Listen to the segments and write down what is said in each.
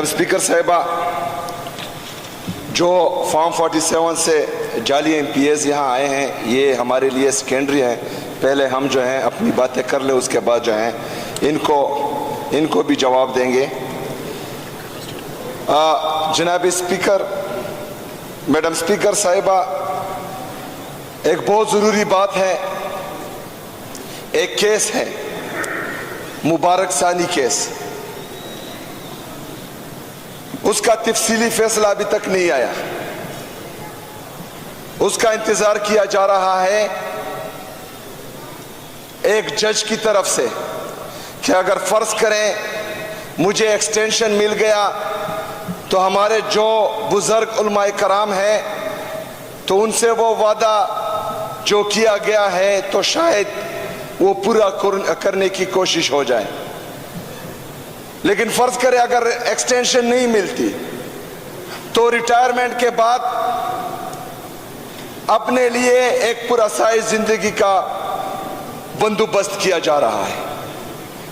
Speaker साहिबा, जो form 47 से जाली MPs यहाँ आए हैं, ये हमारे लिए सेकेंडरी है। पहले हम जो हैं अपनी बातें कर ले, उसके बाद जो हैं इनको भी जवाब देंगे। जनाब स्पीकर, मैडम स्पीकर साहिबा, एक बहुत ज़रूरी बात है। एक केस है, मुबारक सानी केस, उसका तफसीली फैसला अभी तक नहीं आया। उसका इंतजार किया जा रहा है एक जज की तरफ से कि अगर फर्ज करें मुझे एक्सटेंशन मिल गया तो हमारे जो बुजुर्ग उलमाए कराम हैं तो उनसे वो वादा जो किया गया है तो शायद वो पूरा करने की कोशिश हो जाए। लेकिन फर्ज करें अगर एक्सटेंशन नहीं मिलती तो रिटायरमेंट के बाद अपने लिए एक पुरअसाइश जिंदगी का बंदोबस्त किया जा रहा है।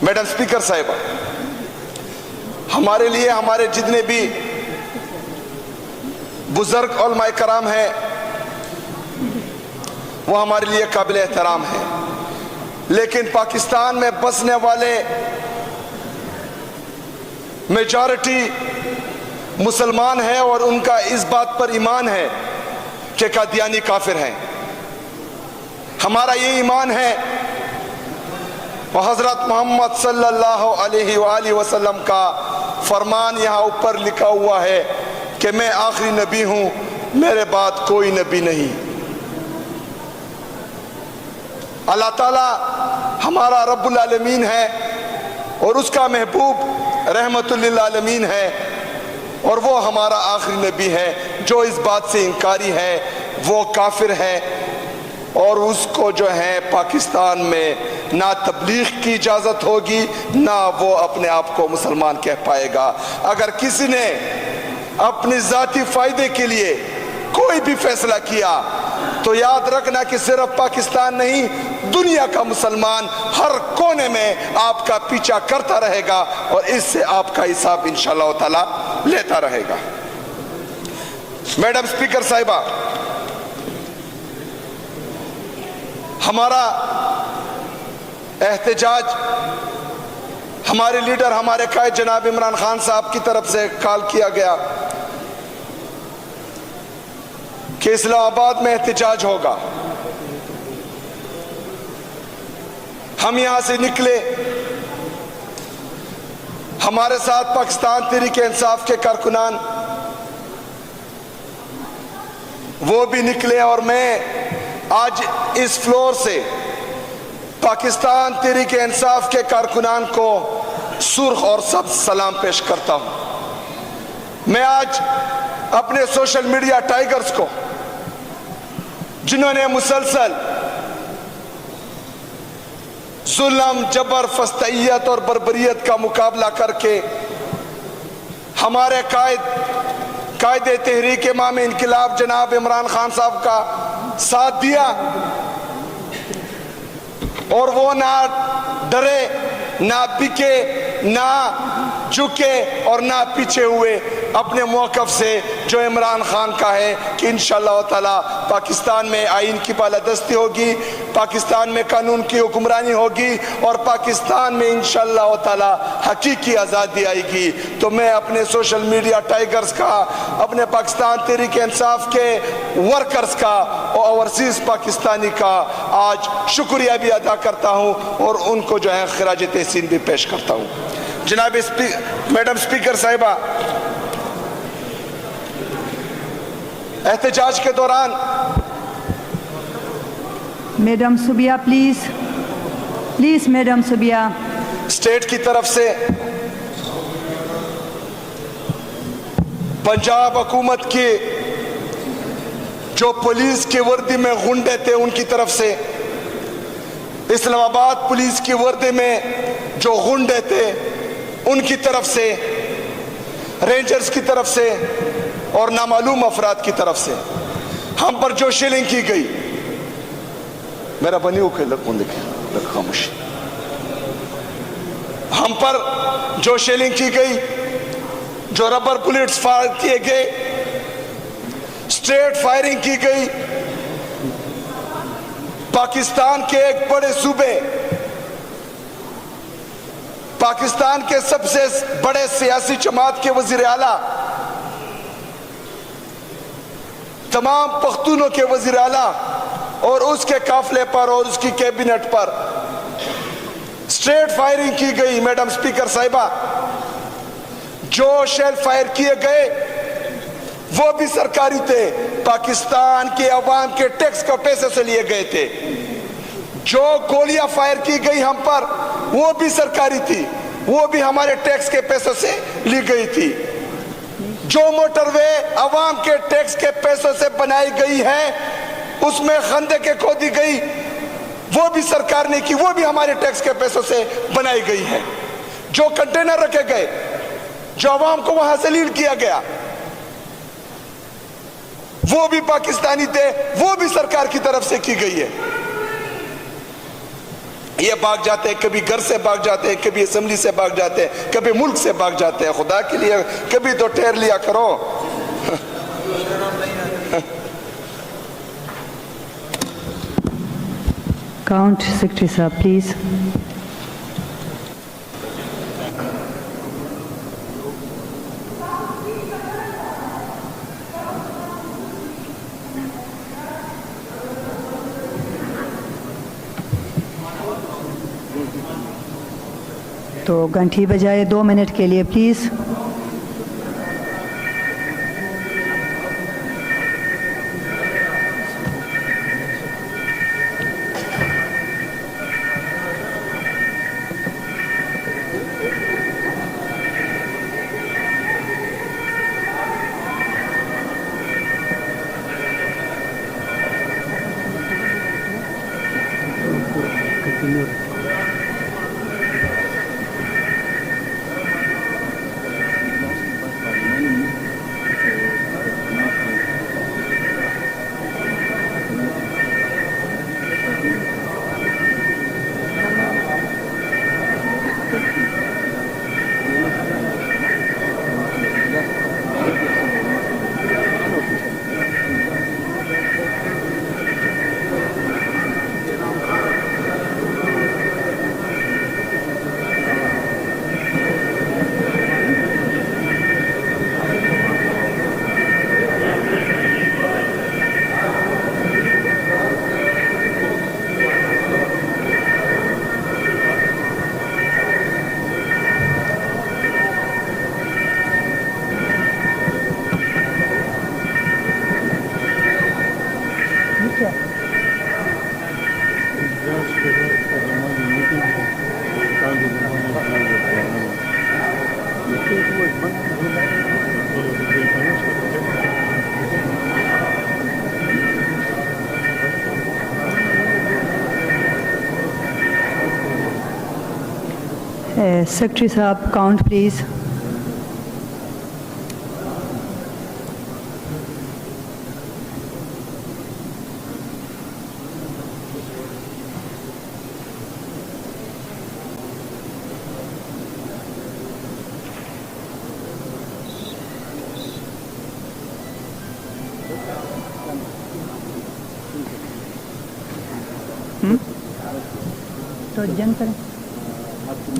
मैडम स्पीकर साहिबा, हमारे लिए हमारे जितने भी बुजुर्ग उलमाए कराम हैं वो हमारे लिए काबिल एहतराम है, लेकिन पाकिस्तान में बसने वाले मेजॉरिटी मुसलमान है और उनका इस बात पर ईमान है कि कादियानी काफिर हैं। हमारा ये ईमान है और हजरत मोहम्मद सल्लल्लाहु अलैहि वसल्लम का फरमान यहाँ ऊपर लिखा हुआ है कि मैं आखिरी नबी हूँ, मेरे बाद कोई नबी नहीं। अल्लाह ताला हमारा रब्बुल आलमीन है और उसका महबूब रहमतुल लिल आलमीन है और वो हमारा आखिरी नबी है। जो इस बात से इनकारी है वो काफिर है और उसको जो है पाकिस्तान में ना तबलीग की इजाज़त होगी ना वो अपने आप को मुसलमान कह पाएगा। अगर किसी ने अपने ज़ाती फ़ायदे के लिए कोई भी फैसला किया तो याद रखना कि सिर्फ पाकिस्तान नहीं, दुनिया का मुसलमान हर कोने में आपका पीछा करता रहेगा और इससे आपका हिसाब इंशाअल्लाह ताला लेता रहेगा। मैडम स्पीकर साहिबा, हमारा एहतजाज हमारे लीडर, हमारे कायद जनाब इमरान खान साहब की तरफ से कॉल किया गया कि इस्लामाबाद में एहतजाज होगा। हम यहां से निकले, हमारे साथ पाकिस्तान तहरीक इंसाफ के कारकुनान वो भी निकले और मैं आज इस फ्लोर से पाकिस्तान तहरीक इंसाफ के कारकुनान को सुर्ख और सब्ज सलाम पेश करता हूं। मैं आज अपने सोशल मीडिया टाइगर्स को, जिन्होंने मुसलसल जुल्म, जबर, फस्तैयत और बर्बरियत का मुकाबला करके हमारे कायद तहरीक इमाम इनकलाब जनाब इमरान खान साहब का साथ दिया और वो ना डरे, ना बिके, ना झुके और ना पीछे हुए अपने मौक़िफ़ से जो इमरान खान का है कि इंशाअल्लाह ताला पाकिस्तान में आइन की बालादस्ती होगी, पाकिस्तान में कानून की हुक्मरानी होगी और पाकिस्तान में इंशाअल्लाह ताला हकीकी आज़ादी आएगी। तो मैं अपने सोशल मीडिया टाइगर्स का, अपने पाकिस्तान तहरीक इंसाफ के वर्कर्स का और ओवरसीज़ पाकिस्तानी का आज शुक्रिया भी अदा करता हूँ और उनको जो है खिराज तहसीन भी पेश करता हूँ। जनाब मैडम स्पीकर साहिबा, एहतजाज के दौरान मैडम सुबिया प्लीज मैडम सुबिया, स्टेट की तरफ से पंजाब हुकूमत के जो पुलिस की वर्दी में गुंडे थे उनकी तरफ से, इस्लामाबाद पुलिस की वर्दी में जो गुंडे थे उनकी तरफ से, रेंजर्स की तरफ से और नामालूम अफराद की तरफ से हम पर जो शेलिंग की गई, मेरा बनी खामोशी, ہم پر جو شیلنگ کی گئی، جو ربر بلیٹس فائر کیے گئے، اسٹریٹ فائرنگ کی گئی، پاکستان کے ایک بڑے صوبے، پاکستان کے سب سے بڑے سیاسی جماعت کے وزیر اعلیٰ، تمام پختونوں کے وزیر اعلیٰ اور اس کے قافلے پر اور اس کی کیبنٹ پر اسٹریٹ فائرنگ کی گئی۔ میڈم سپیکر صاحبہ، جو شیل فائر کیے گئے وہ بھی سرکاری تھے، پاکستان کے عوام کے ٹیکس کا پیسے سے لیے گئے تھے۔ جو گولیاں فائر کی گئی ہم پر وہ بھی سرکاری تھی، وہ بھی ہمارے ٹیکس کے پیسوں سے لی گئی تھی۔ جو موٹر وے عوام کے ٹیکس کے پیسوں سے بنائی گئی ہے، اس میں خندقیں کھودی گئی، وہ بھی سرکار نے کی، وہ بھی ہمارے ٹیکس کے پیسوں سے بنائی گئی ہے۔ جو کنٹینر رکھے گئے، جو عوام کو وہاں سے لیل کیا گیا، وہ بھی پاکستانی تھے، وہ بھی سرکار کی طرف سے کی گئی ہے۔ یہ بھاگ جاتے ہیں، کبھی گھر سے بھاگ جاتے ہیں، کبھی اسمبلی سے بھاگ جاتے ہیں، کبھی ملک سے بھاگ جاتے ہیں۔ خدا کے لیے کبھی تو ٹھہر لیا کرو۔ Count, Secretary Saab, please. تو گھنٹی بجائے 2 منٹ کے لیے please. Secretary Saab, count please. تو جنگ کریں۔ آپ کی